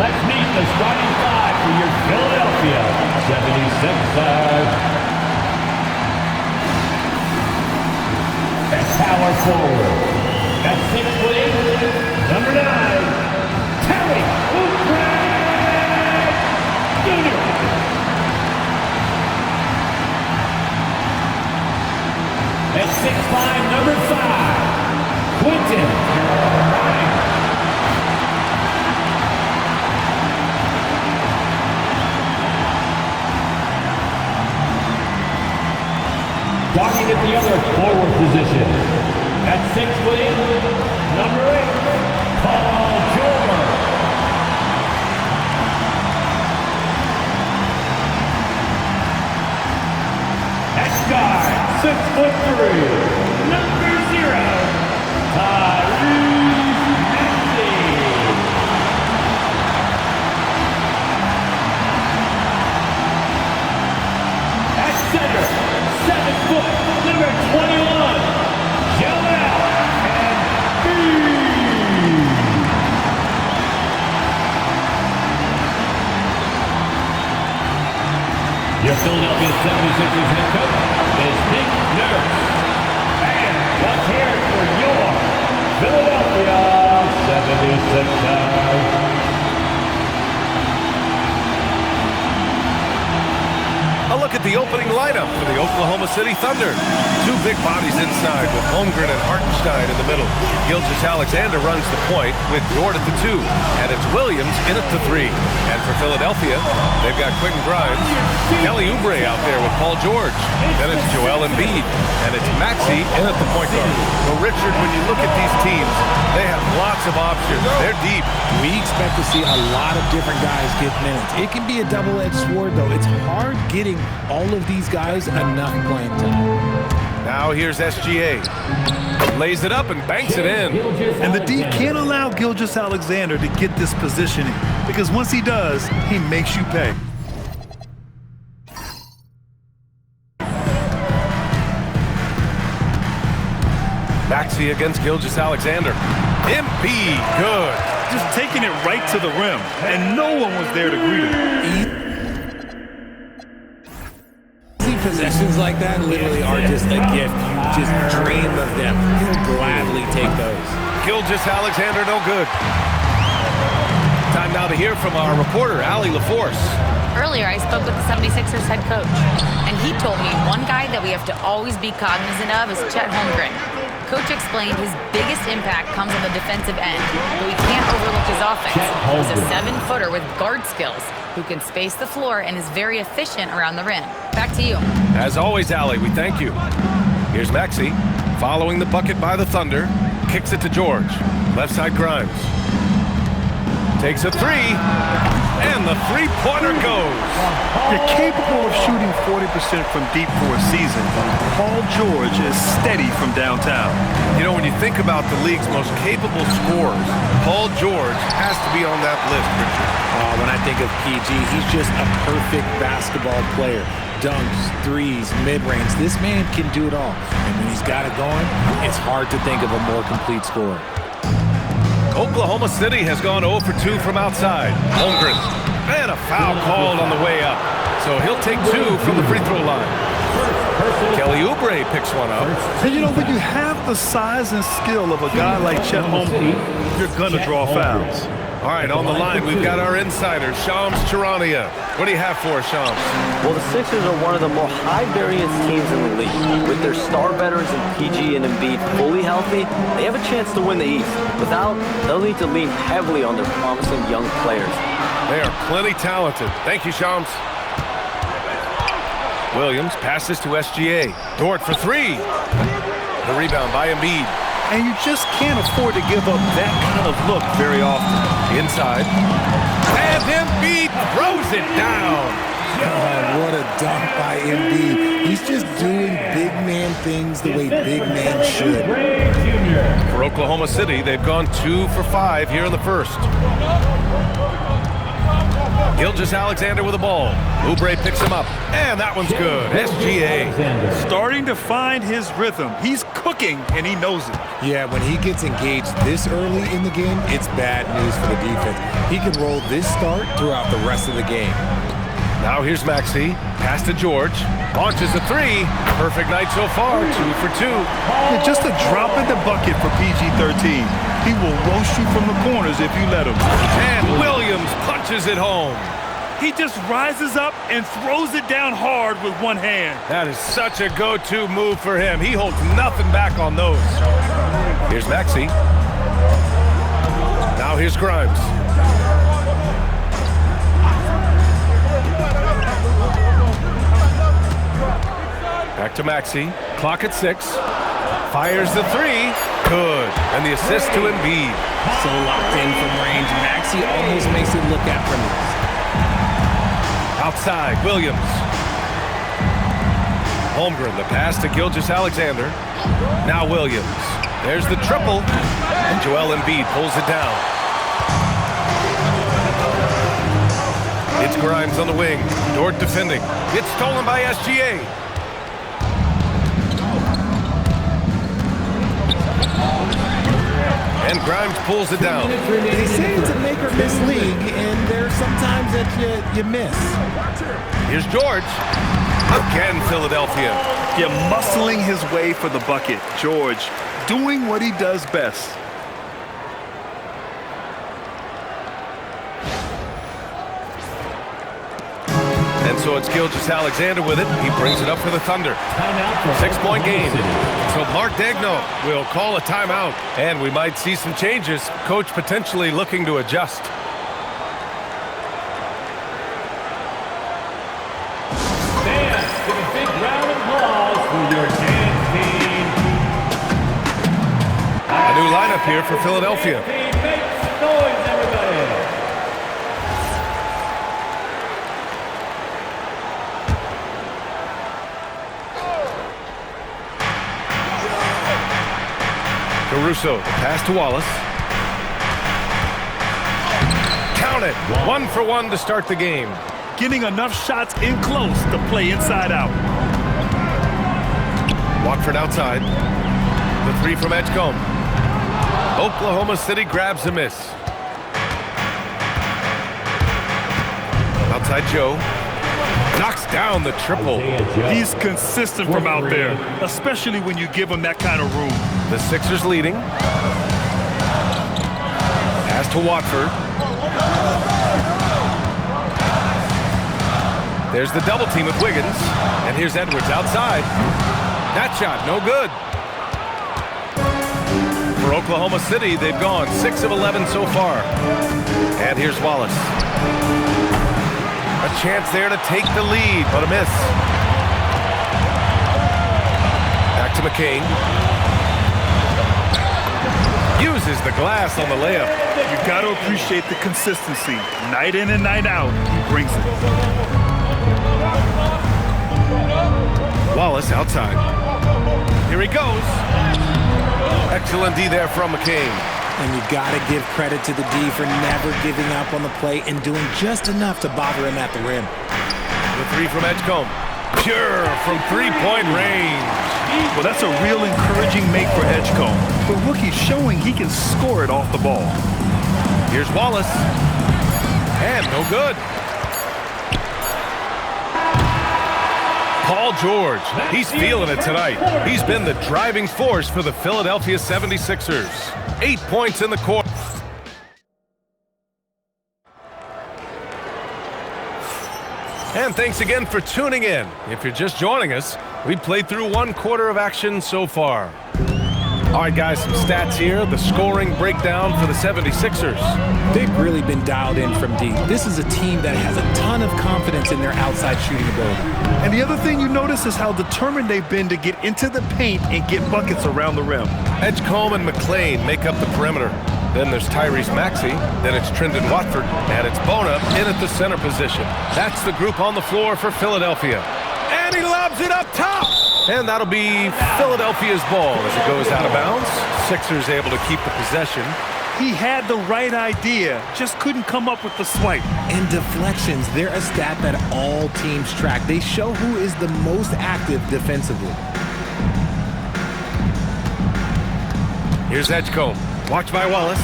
Let's meet the starting five for your Philadelphia 76ers. At power forward, at 6'8", number 9, Tyrese Jr. At 6'5", number 5, Quentin Ryan. Docking at the other forward position. At 6'8", number 8, Paul George. At guard, 6'3", number 0, Tyrese Maxey. At center, 7 foot, number 21, Joel Embiid. Your Philadelphia 76ers head coach is Nick Nurse. And let's hear it for your Philadelphia 76ers. A look at the opening lineup for the Oklahoma City Thunder. Two big bodies inside with Holmgren and Hartenstein in the middle. Gilgeous-Alexander runs the point with Dort at the 2. And it's Williams in at the 3. And for Philadelphia, they've got Quentin Grimes, Kelly Oubre out there with Paul George. Then it's Joel Embiid. And it's Maxey in at the point guard. Well, Richard, when you look at these teams, they have lots of options. They're deep. We expect to see a lot of different guys get minutes. It can be a double-edged sword, though. It's hard getting all of these guys enough playing time. Now here's SGA. Lays it up and banks it in. And the D can't allow Gilgeous-Alexander to get this positioning, because once he does, he makes you pay. Maxey against Gilgeous-Alexander. Embiid, good. Just taking it right to the rim, and no one was there to greet him. Possessions like that literally are just a gift. You just dream of them. He'll gladly take those. Gilgeous-Alexander, no good. Time now to hear from our reporter, Allie LaForce. Earlier, I spoke with the 76ers head coach, and he told me one guy that we have to always be cognizant of is Chet Holmgren. Coach explained his biggest impact comes on the defensive end, but we can't overlook his offense. He's a 7-footer with guard skills who can space the floor and is very efficient around the rim. Back to you. As always, Allie, we thank you. Here's Maxey, following the bucket by the Thunder, kicks it to George. Left side Grimes. Takes a 3, and the three-pointer goes. You're capable of shooting 40% from deep for a season. Paul George is steady from downtown. You know, when you think about the league's most capable scorers, Paul George has to be on that list, Richard. When I think of PG, he's just a perfect basketball player. Dunks, threes, mid-range. This man can do it all. And when he's got it going, it's hard to think of a more complete scorer. Oklahoma City has gone 0 for 2 from outside. Holmgren, and a foul called on the way up. So he'll take 2 from the free throw line. Kelly Oubre picks one up. And you know, when you have the size and skill of a guy like Chet Holmgren, you're going to draw fouls. All right, on the line, we've got our insider, Shams Charania. What do you have for us, Shams? Well, the Sixers are one of the more high-variance teams in the league. With their star veterans in PG and Embiid fully healthy, they have a chance to win the East. Without, they'll need to lean heavily on their promising young players. They are plenty talented. Thank you, Shams. Williams passes to SGA. Dort for 3. The rebound by Embiid. And you just can't afford to give up that kind of look very often. Inside. And Embiid throws it down. God, what a dunk by Embiid. He's just doing big man things the way big men should. For Oklahoma City, they've gone 2 for 5 here in the first. Gilgeous-Alexander with the ball. Oubre picks him up, and that one's good. SGA. Starting to find his rhythm. He's cooking, and he knows it. Yeah, when he gets engaged this early in the game, it's bad news for the defense. He can roll this start throughout the rest of the game. Now here's Maxey. Pass to George. Launches a three. Perfect night so far. 2 for 2. Yeah, just a drop in the bucket for PG-13. He will roast you from the corners if you let him. And Williams punches it home. He just rises up and throws it down hard with one hand. That is such a go-to move for him. He holds nothing back on those. Here's Maxey. Now here's Grimes. Back to Maxey. Clock at 6. Fires the three. Good. And the assist to Embiid. So locked in from range. Maxey almost makes it look effortless. Outside, Williams. Holmgren, the pass to Gilgeous-Alexander. Now Williams. There's the triple. And Joel Embiid pulls it down. It's Grimes on the wing. Dort defending. It's stolen by SGA. And Grimes pulls it down. They say it's a make or miss league, and there's sometimes that you miss. Here's George. Again, Philadelphia. Yeah, muscling his way for the bucket. George doing what he does best. And so it's Gilgeous-Alexander with it. He brings it up for the Thunder. 6-point game. So Mark Daigneault will call a timeout. And we might see some changes. Coach potentially looking to adjust. Dance to the big round of applause for your dance team. A new lineup here for Philadelphia. Make noise, everybody. Caruso, the pass to Wallace. Count it. 1 for 1 to start the game. Getting enough shots in close to play inside out. Watford outside. The three from Edgecombe. Oklahoma City grabs a miss. Outside Joe. Knocks down the triple. He's consistent from out there, especially when you give him that kind of room. The Sixers leading. Pass to Watford. There's the double team with Wiggins. And here's Edwards outside. That shot, no good. For Oklahoma City, they've gone 6 of 11 so far. And here's Wallace. A chance there to take the lead, but a miss. Back to McCain. Uses the glass on the layup. You got to appreciate the consistency. Night in and night out, he brings it. Wallace outside. Here he goes. Excellent D there from McCain. And you got to give credit to the D for never giving up on the play and doing just enough to bother him at the rim. The three from Edgecombe. Pure from three-point range. Well, that's a real encouraging make for Edgecombe. The rookie's showing he can score it off the ball. Here's Wallace. And no good. Paul George, he's feeling it tonight. He's been the driving force for the Philadelphia 76ers. 8 points in the quarter. And thanks again for tuning in. If you're just joining us, we played through 1 quarter of action so far. All right, guys, some stats here. The scoring breakdown for the 76ers. They've really been dialed in from deep. This is a team that has a ton of confidence in their outside shooting ability. And the other thing you notice is how determined they've been to get into the paint and get buckets around the rim. Edgecombe and McLean make up the perimeter. Then there's Tyrese Maxey. Then it's Trendon Watford. And it's Bona in at the center position. That's the group on the floor for Philadelphia. And he lobs it up top. And that'll be Philadelphia's ball as it goes out of bounds. Sixers able to keep the possession. He had the right idea, just couldn't come up with the swipe. And deflections, they're a stat that all teams track. They show who is the most active defensively. Here's Edgecombe. Watch by Wallace.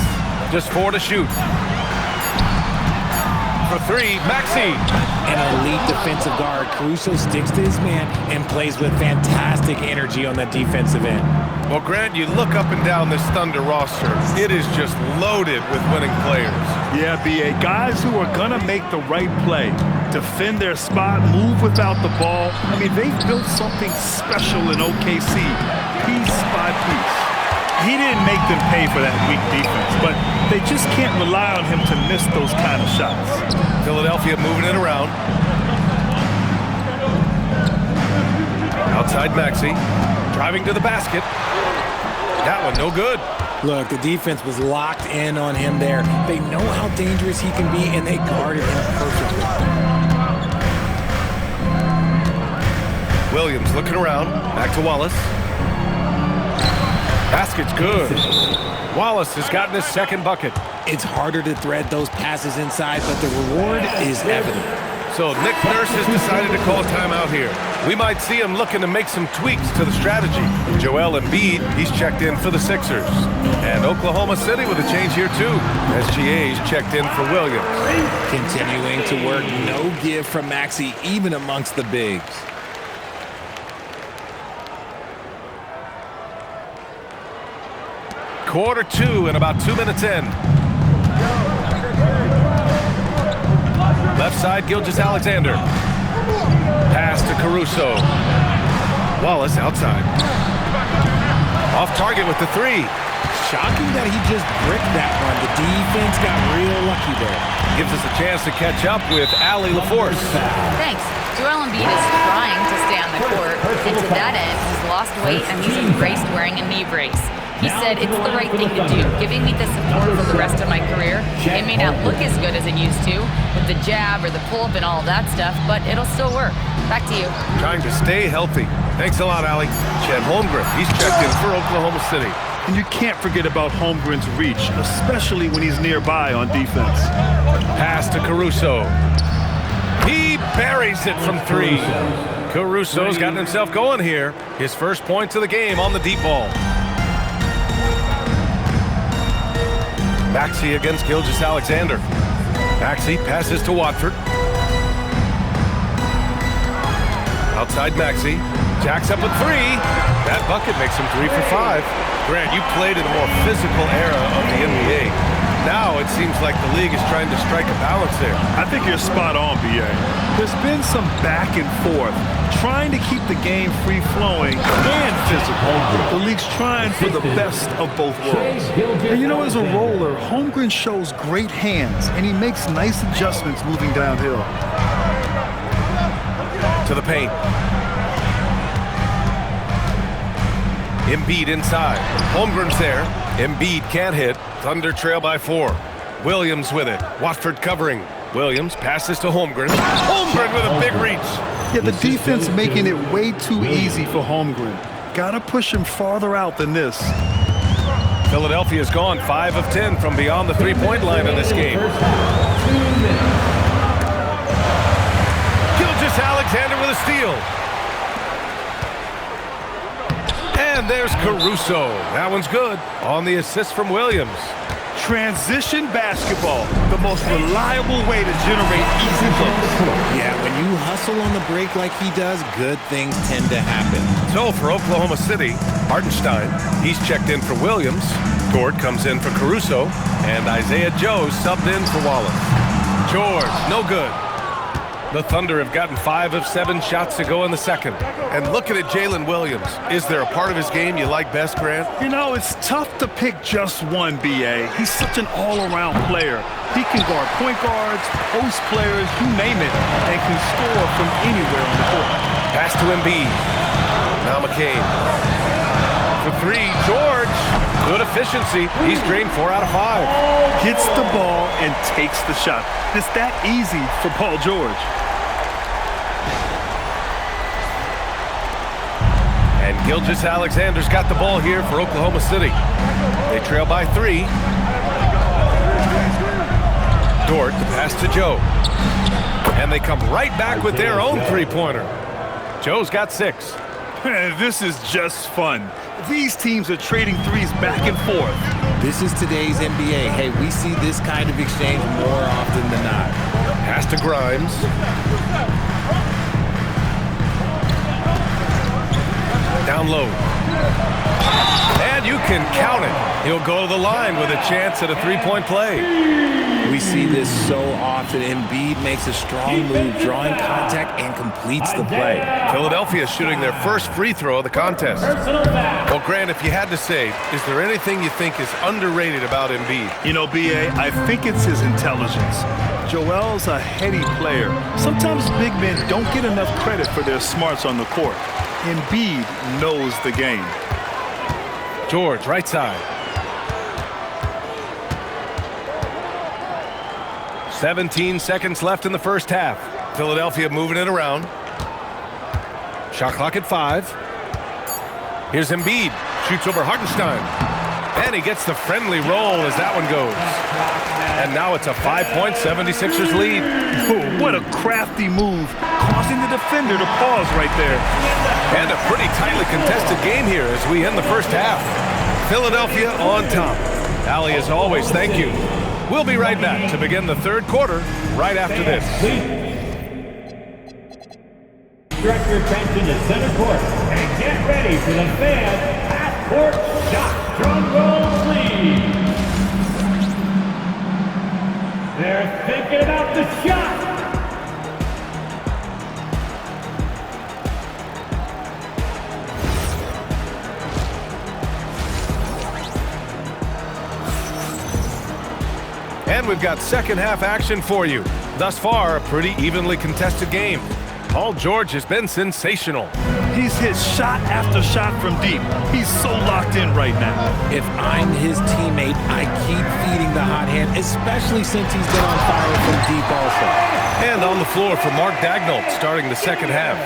Just 4 to shoot. For 3, Maxey. An elite defensive guard, Caruso sticks to his man and plays with fantastic energy on the defensive end. Well, Grant, you look up and down this Thunder roster. It is just loaded with winning players. Yeah, B.A. Guys who are going to make the right play, defend their spot, move without the ball. I mean, they've built something special in OKC, piece by piece. He didn't make them pay for that weak defense, but they just can't rely on him to miss those kind of shots. Philadelphia moving it around. Outside Maxey, driving to the basket. That one no good. Look, the defense was locked in on him there. They know how dangerous he can be, and they guarded him perfectly. Williams looking around, back to Wallace. Basket's good. Wallace has gotten his second bucket. It's harder to thread those passes inside, but the reward is evident. So Nick Nurse has decided to call a timeout here. We might see him looking to make some tweaks to the strategy. Joel Embiid, he's checked in for the Sixers. And Oklahoma City with a change here too. SGA's checked in for Williams. Continuing to work, no give from Maxey, even amongst the bigs. Quarter 2 and about 2 minutes in. Left side, Gilgeous-Alexander. Pass to Caruso. Wallace outside. Off target with the 3. Shocking that he just bricked that one. The defense got real lucky there. Gives us a chance to catch up with Allie LaForce. Thanks. Joel Embiid is trying to stay on the court, and to that end, he's lost weight and he's embraced wearing a knee brace. He said, it's the right thing to do, giving me the support for the rest of my career. It may not look as good as it used to, with the jab or the pull-up and all that stuff, but it'll still work. Back to you. Trying to stay healthy. Thanks a lot, Allie. Chet Holmgren, he's checked in for Oklahoma City. And you can't forget about Holmgren's reach, especially when he's nearby on defense. Pass to Caruso. He buries it from 3. Caruso's gotten himself going here. His first points of the game on the deep ball. Maxey against Gilgeous-Alexander. Maxey passes to Watford. Outside Maxey. Jacks up with 3. That bucket makes him 3 for 5. Grant, you played in a more physical era of the NBA. Now it seems like the league is trying to strike a balance there. I think you're spot on, B.A. There's been some back and forth, trying to keep the game free-flowing and physical. The league's trying for the best of both worlds. And you know, as a roller, Holmgren shows great hands, and he makes nice adjustments moving downhill. To the paint. Embiid inside. Holmgren's there. Embiid can't hit. Thunder trail by 4. Williams with it. Watford covering. Williams passes to Holmgren. Holmgren with a big reach. Yeah, the defense making it way too easy for Holmgren. Gotta push him farther out than this. Philadelphia's gone 5 of 10 from beyond the three-point line in this game. Gilgeous-Alexander with a steal. And there's Caruso. That one's good. On the assist from Williams. Transition basketball, the most reliable way to generate easy looks. Yeah, when you hustle on the break like he does, good things tend to happen. So for Oklahoma City, Hartenstein, he's checked in for Williams. Gord comes in for Caruso. And Isaiah Joe subbed in for Wallace. George, no good. The Thunder have gotten 5 of 7 shots to go in the second. And looking at Jalen Williams, is there a part of his game you like best, Grant? You know, it's tough to pick just one, B.A. He's such an all-around player. He can guard point guards, post players, you name it, and can score from anywhere on the court. Pass to Embiid. Now McCain. For 3, George. Good efficiency. He's drained 4 out of 5. Hits the ball and takes the shot. It's that easy for Paul George. And Gilgeous-Alexander's got the ball here for Oklahoma City. They trail by 3. Dort, the pass to Joe. And they come right back with their own three-pointer. Joe's got 6. This is just fun. These teams are trading threes back and forth. This is today's NBA. Hey, we see this kind of exchange more often than not. Pass to Grimes. Down low. And you can count it. He'll go to the line with a chance at a three-point play. We see this so often. Embiid makes a strong move, drawing contact, and completes the play. Philadelphia shooting their first free throw of the contest. Well, Grant, if you had to say, is there anything you think is underrated about Embiid? You know, B.A., I think it's his intelligence. Joel's a heady player. Sometimes big men don't get enough credit for their smarts on the court. Embiid knows the game. George, right side. 17 seconds left in the first half. Philadelphia moving it around. Shot clock at 5. Here's Embiid. Shoots over Hartenstein. And he gets the friendly roll as that one goes. And now it's a 5-point 76ers lead. Oh, what a crafty move, causing the defender to pause right there. And a pretty tightly contested game here as we end the first half. Philadelphia on top. Allie, as always, thank you. We'll be right back to begin the third quarter right after this. Direct your attention to center court and get ready for the fan half-court shot drum roll, please. They're thinking about the shot. And we've got second half action for you. Thus far, a pretty evenly contested game. Paul George has been sensational. He's hit shot after shot from deep. He's so locked in right now. If I'm his teammate, I keep feeding the hot hand, especially since he's been on fire from deep also. And on the floor for Mark Daigneault starting the second half.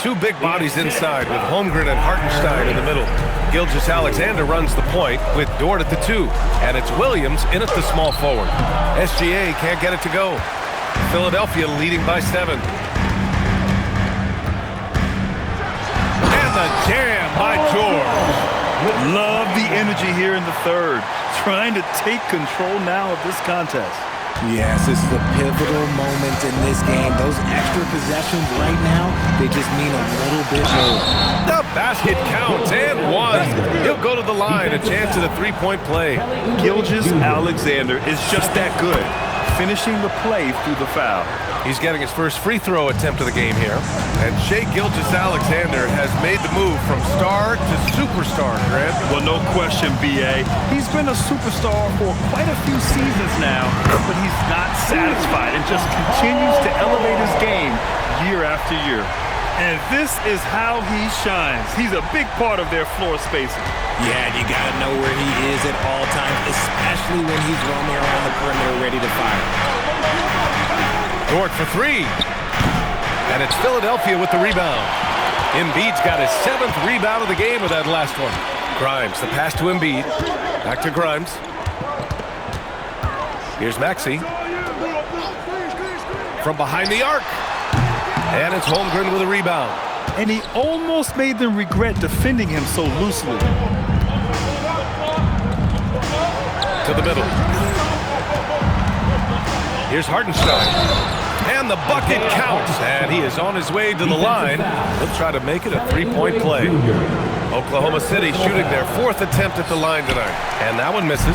2 big bodies inside with Holmgren and Hartenstein in the middle. Gilgeous-Alexander runs the point with Dort at the 2. And it's Williams in at the small forward. SGA can't get it to go. Philadelphia leading by 7. And the jam by George. Love the energy here in the third. Trying to take control now of this contest. Yes, this is a pivotal moment in this game. Those extra possessions right now, they just mean a little bit more. The basket counts and 1. He'll go to the line, a chance at a three-point play. Gilgeous-Alexander is just that good, finishing the play through the foul. He's getting his first free throw attempt of the game here. And Shai Gilgeous-Alexander has made the move from star to superstar, Grant. Well, no question, B.A. He's been a superstar for quite a few seasons now, but he's not satisfied and just continues to elevate his game year after year. And this is how he shines. He's a big part of their floor spacing. Yeah, you got to know where he is at all times, especially when he's roaming around the perimeter ready to fire. Dort for 3. And it's Philadelphia with the rebound. Embiid's got his 7th rebound of the game with that last one. Grimes, the pass to Embiid. Back to Grimes. Here's Maxey. From behind the arc. And it's Holmgren with a rebound. And he almost made them regret defending him so loosely. To the middle. Here's Hartenstein. And the bucket counts. And he is on his way to the line. He'll try to make it a three-point play. Oklahoma City shooting their 4th attempt at the line tonight. And that one misses.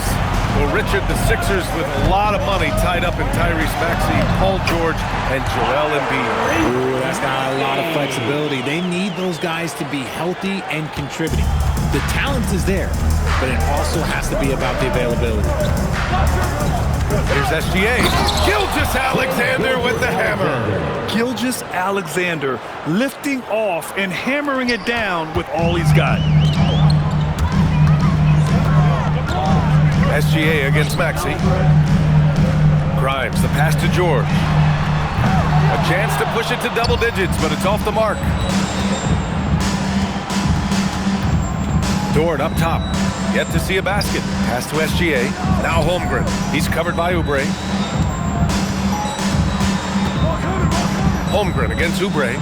Well, Richard, the Sixers with a lot of money tied up in Tyrese Maxey, Paul George, and Joel Embiid. Ooh, that's not a lot of flexibility. They need those guys to be healthy and contributing. The talent is there, but it also has to be about the availability. Here's SGA. Gilgeous-Alexander with the hammer. Gilgeous-Alexander lifting off and hammering it down with all he's got. SGA against Maxey. Grimes, the pass to George. A chance to push it to double digits, but it's off the mark. Dort up top. Yet to see a basket. Pass to SGA. Now Holmgren. He's covered by Oubre. Holmgren against Oubre.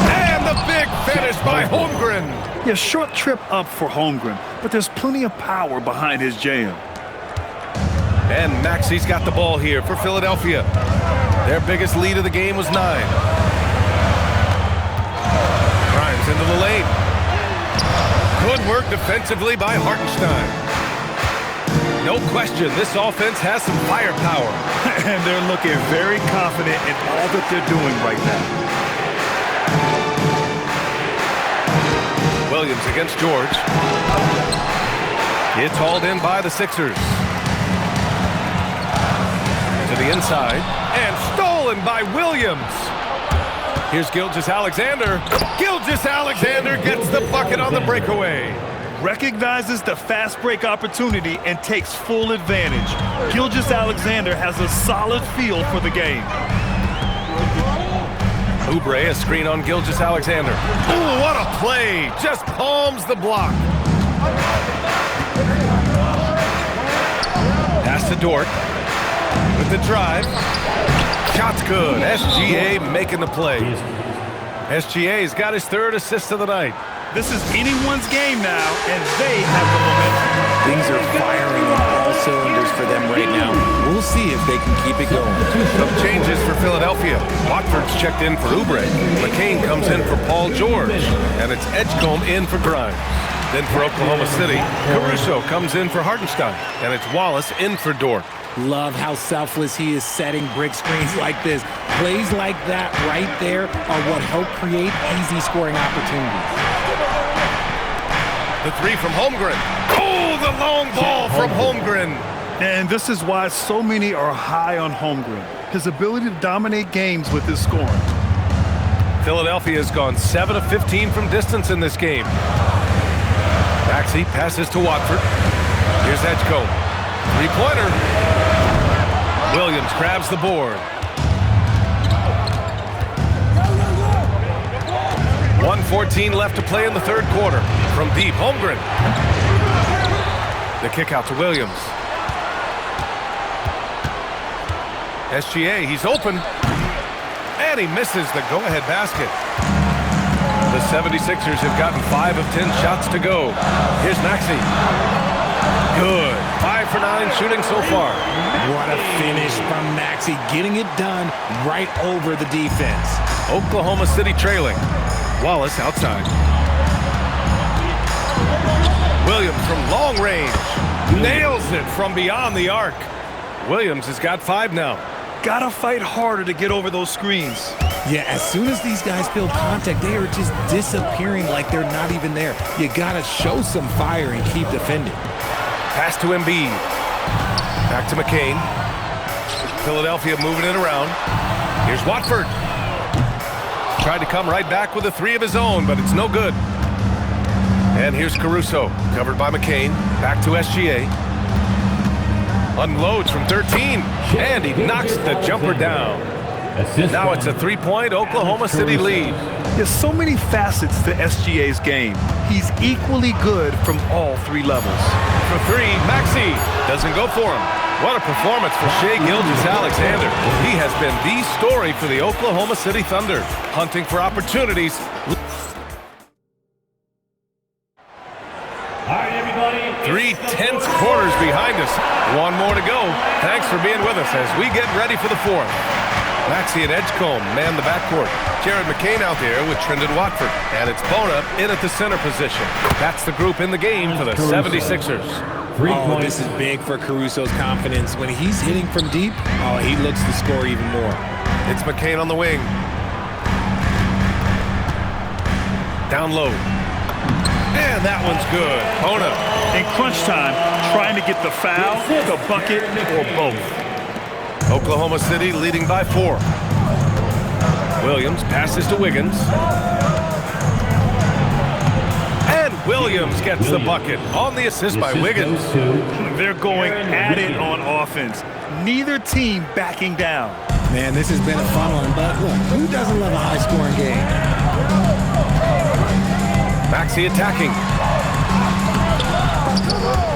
And the big finish by Holmgren. Yeah, short trip up for Holmgren, but there's plenty of power behind his jam. And Maxey's got the ball here for Philadelphia. Their biggest lead of the game was 9. Grimes into the lane. Good work defensively by Hartenstein. No question, this offense has some firepower. And they're looking very confident in all that they're doing right now. Williams against George. It's hauled in by the Sixers. To the inside. And stolen by Williams. Here's Gilgeous-Alexander. Gilgeous-Alexander gets the bucket on the breakaway. Recognizes the fast break opportunity and takes full advantage. Gilgeous-Alexander has a solid feel for the game. Oubre, a screen on Gilgeous-Alexander. Ooh, what a play! Just palms the block. Pass to Dort. With the drive. Shot's good. SGA making the play. SGA's got his 3rd assist of the night. This is anyone's game now, and they have the momentum. Things are firing on all cylinders for them right now. We'll see if they can keep it going. Some changes for Philadelphia. Watford's checked in for Oubre. McCain comes in for Paul George. And it's Edgecombe in for Grimes. Then for Oklahoma City, Caruso comes in for Hartenstein. And it's Wallace in for Dort. Love how selfless he is setting brick screens like this. Plays like that right there are what help create easy scoring opportunities. The 3 from Holmgren. Oh, the long ball from Holmgren. And this is why so many are high on Holmgren. His ability to dominate games with his scoring. Philadelphia has gone 7 of 15 from distance in this game. Maxey passes to Watford. Here's Edgecombe. 3-pointer. Williams grabs the board. 1:14 left to play in the 3rd quarter. From deep, Holmgren. The kick out to Williams. SGA, he's open. And he misses the go-ahead basket. The 76ers have gotten 5 of 10 shots to go. Here's Maxey. Good. 5 for 9 shooting so far. What a finish from Maxey, getting it done right over the defense. Oklahoma City trailing. Wallace outside. Williams from long range. Nails it from beyond the arc. Williams has got 5 now. Gotta fight harder to get over those screens. Yeah, as soon as these guys feel contact, they are just disappearing like they're not even there. You gotta show some fire and keep defending. Pass to Embiid. Back to McCain. Philadelphia moving it around. Here's Watford. Tried to come right back with a 3 of his own, but it's no good. And here's Caruso, covered by McCain. Back to SGA. Unloads from 13, and he knocks the jumper down. Now it's a 3-point Oklahoma City lead. There's so many facets to SGA's game. He's equally good from all 3 levels. For 3, Maxey doesn't go for him. What a performance for Shai Gilgeous-Alexander. He has been the story for the Oklahoma City Thunder, hunting for opportunities. All right, everybody. 3 tense quarters behind us. 1 more to go. Thanks for being with us as we get ready for the 4th. Maxey and Edgecombe man the backcourt. Jared McCain out there with Trendon Watford. And it's Bona in at the center position. That's the group in the game for the 76ers. Oh, this is big for Caruso's confidence. When he's hitting from deep, he looks to score even more. It's McCain on the wing. Down low. And that one's good. Bona. In crunch time, trying to get the foul, the bucket, or both. Oklahoma City leading by 4. Williams passes to Wiggins. And Williams gets the bucket on the assist by Wiggins. They're going at it on offense. Neither team backing down. Man, this has been a fun one, but look, who doesn't love a high-scoring game? Maxey attacking.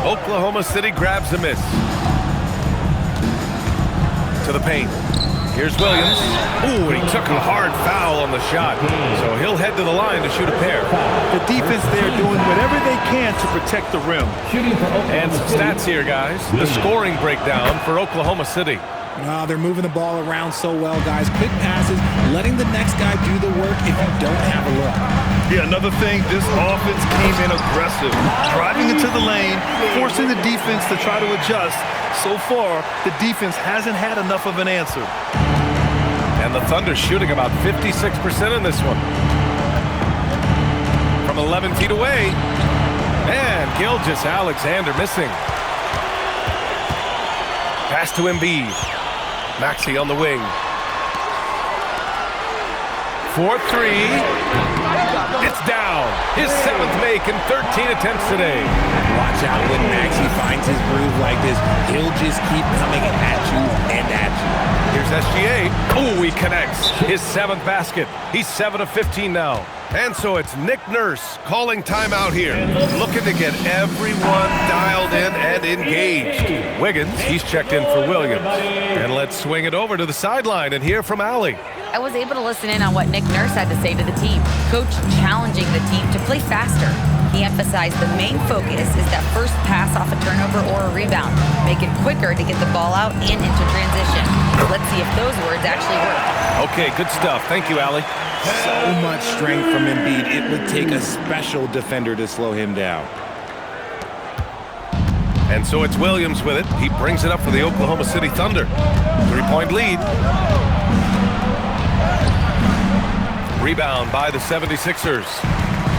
Oklahoma City grabs a miss. To the paint. Here's Williams. Ooh, and he took a hard foul on the shot. So he'll head to the line to shoot a pair. The defense there doing whatever they can to protect the rim. And some stats here, guys. The scoring breakdown for Oklahoma City. They're moving the ball around so well, guys. Quick passes, letting the next guy do the work if you don't have a look. Yeah, another thing, this offense came in aggressive, driving into the lane, forcing the defense to try to adjust. So far, the defense hasn't had enough of an answer. And the Thunder shooting about 56% in this one. From 11 feet away. And Gilgeous-Alexander missing. Pass to Embiid. Maxey on the wing. 4-3. It's down. His 7th make in 13 attempts today. Watch out when Maxey finds his groove like this. He'll just keep coming at you and at you. Here's SGA. Oh, he connects. His 7th basket. He's 7 of 15 now. And so it's Nick Nurse calling timeout here. Looking to get everyone dialed in and engaged. Wiggins, he's checked in for Williams. And let's swing it over to the sideline and hear from Allie. I was able to listen in on what Nick Nurse had to say to the team. Coach challenging the team to play faster. He emphasized the main focus is that first pass off a turnover or a rebound. Make it quicker to get the ball out and into transition. Let's see if those words actually work. Okay, good stuff. Thank you, Allie. So much strength from Embiid. It would take a special defender to slow him down. And so it's Williams with it. He brings it up for the Oklahoma City Thunder. 3-point lead. Rebound by the 76ers.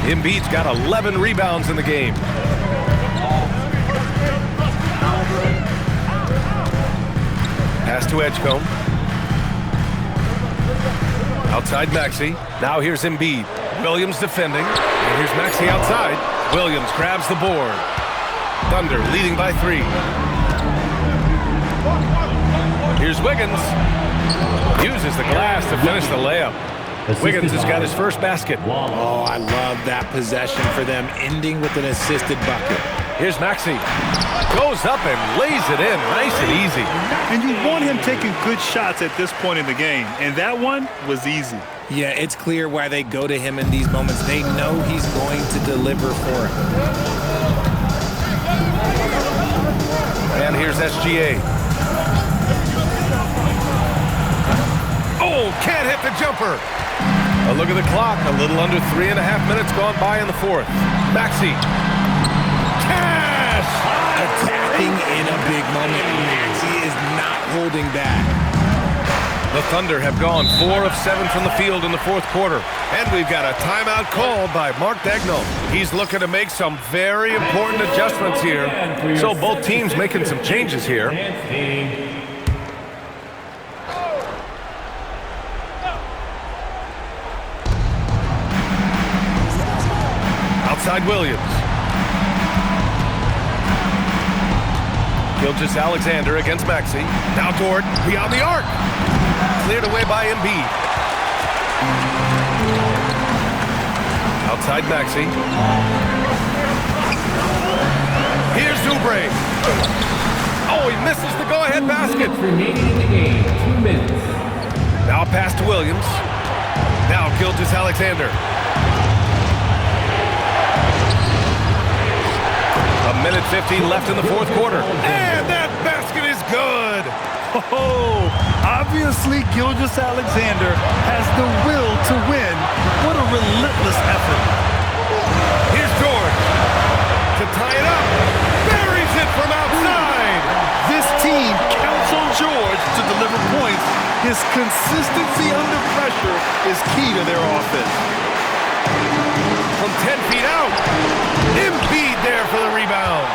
Embiid's got 11 rebounds in the game. Pass to Edgecombe. Outside Maxey. Now here's Embiid. Williams defending. And here's Maxey outside. Williams grabs the board. Thunder leading by 3. Here's Wiggins. Uses the glass to finish the layup. Wiggins has got his first basket. Oh, I love that possession for them, ending with an assisted bucket. Here's Maxey. Goes up and lays it in. Nice and easy. And you want him taking good shots at this point in the game. And that one was easy. Yeah, it's clear why they go to him in these moments. They know he's going to deliver for him. And here's SGA. Oh, can't hit the jumper. A look at the clock. A little under 3.5 minutes gone by in the 4th. Maxey. Cash! Attacking in a big moment. Maxey is not holding back. The Thunder have gone 4 of 7 from the field in the 4th quarter. And we've got a timeout called by Mark Daigneault. He's looking to make some very important adjustments here. So both teams making some changes here. Outside Williams. Gilgeous-Alexander against Maxey. Now Dort beyond the arc. Cleared away by Embiid. Outside Maxey. Here's Oubre. Oh, he misses the go-ahead basket. Remaining in the game, 2 minutes. Now a pass to Williams. Now Gilgeous-Alexander. 1:15 left in the 4th quarter. And that basket is good. Oh, obviously Gilgeous-Alexander has the will to win. What a relentless effort. Here's George to tie it up. Buries it from outside. This team counts on George to deliver points. His consistency under pressure is key to their offense. From 10 feet out. Embiid there for the rebound.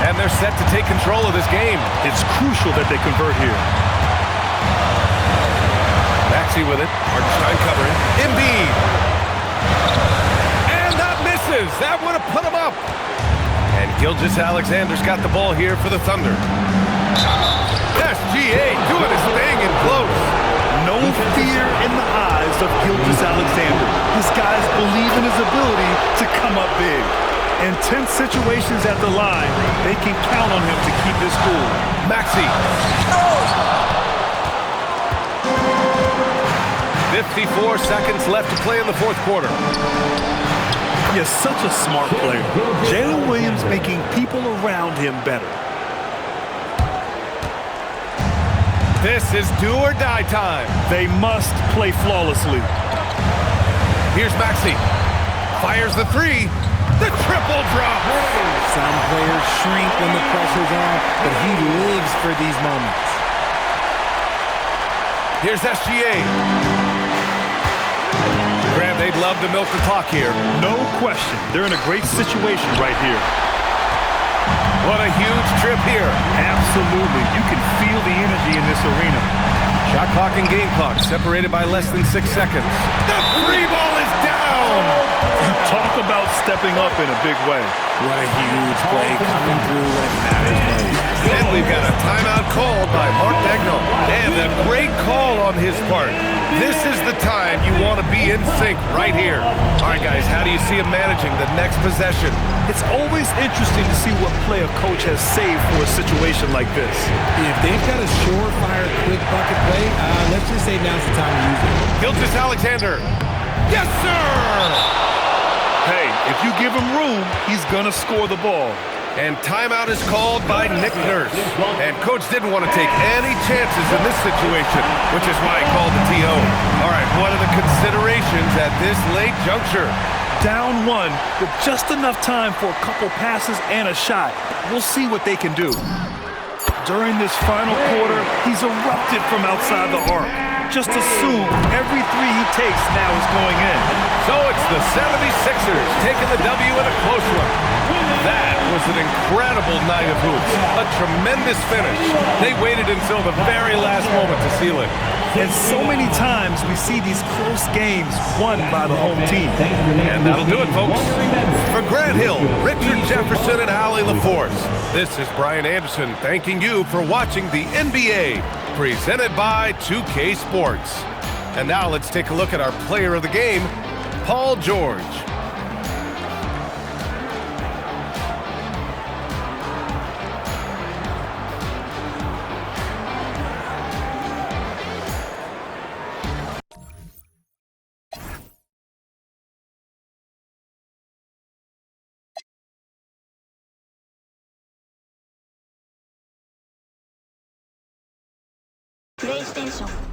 And they're set to take control of this game. It's crucial that they convert here. Maxey with it. Hartenstein covering. Embiid. And that misses. That would have put him up. And Gilgeous-Alexander's got the ball here for the Thunder. SGA doing his thing in close. No fear in the eyes of Gilgeous-Alexander. His guys believe in his ability to come up big. In tense situations at the line, they can count on him to keep his cool. Maxey. 54 seconds left to play in the fourth quarter. He is such a smart player. Jalen Williams making people around him better. This is do or die time. They must play flawlessly. Here's Maxey. Fires the three. The triple drop. Some players shrink when the pressure's on, but he lives for these moments. Here's SGA. Grant, they'd love to milk the clock here. No question. They're in a great situation right here. What a huge trip here. Absolutely. You can feel the energy in this arena. Shot clock and game clock separated by less than 6 seconds. The three ball is down. Talk about stepping up in a big way. What a huge play coming through when it matters most. And we've got a timeout called by Mark Degno. And a great call on his part. This is the time you want to be in sync right here. All right, guys, how do you see him managing the next possession? It's always interesting to see what play a coach has saved for a situation like this. If they've got a surefire, quick bucket play, let's just say now's the time to use it. Gilgeous-Alexander. Yes, sir! Hey, if you give him room, he's going to score the ball. And timeout is called by Nick Nurse. And coach didn't want to take any chances in this situation, which is why he called the TO. All right, what are the considerations at this late juncture? Down one with just enough time for a couple passes and a shot. We'll see what they can do. During this final quarter, he's erupted from outside the arc. Just assume every three he takes now is going in. So it's the 76ers taking the W in a close one. That was an incredible night of hoops. A tremendous finish. They waited until the very last moment to seal it. And so many times we see these close games won by the home team. And that'll do it, folks. For Grant Hill, Richard Jefferson, and Allie LaForce, this is Brian Anderson thanking you for watching the NBA, presented by 2K Sports. And now let's take a look at our player of the game, Paul George. PlayStation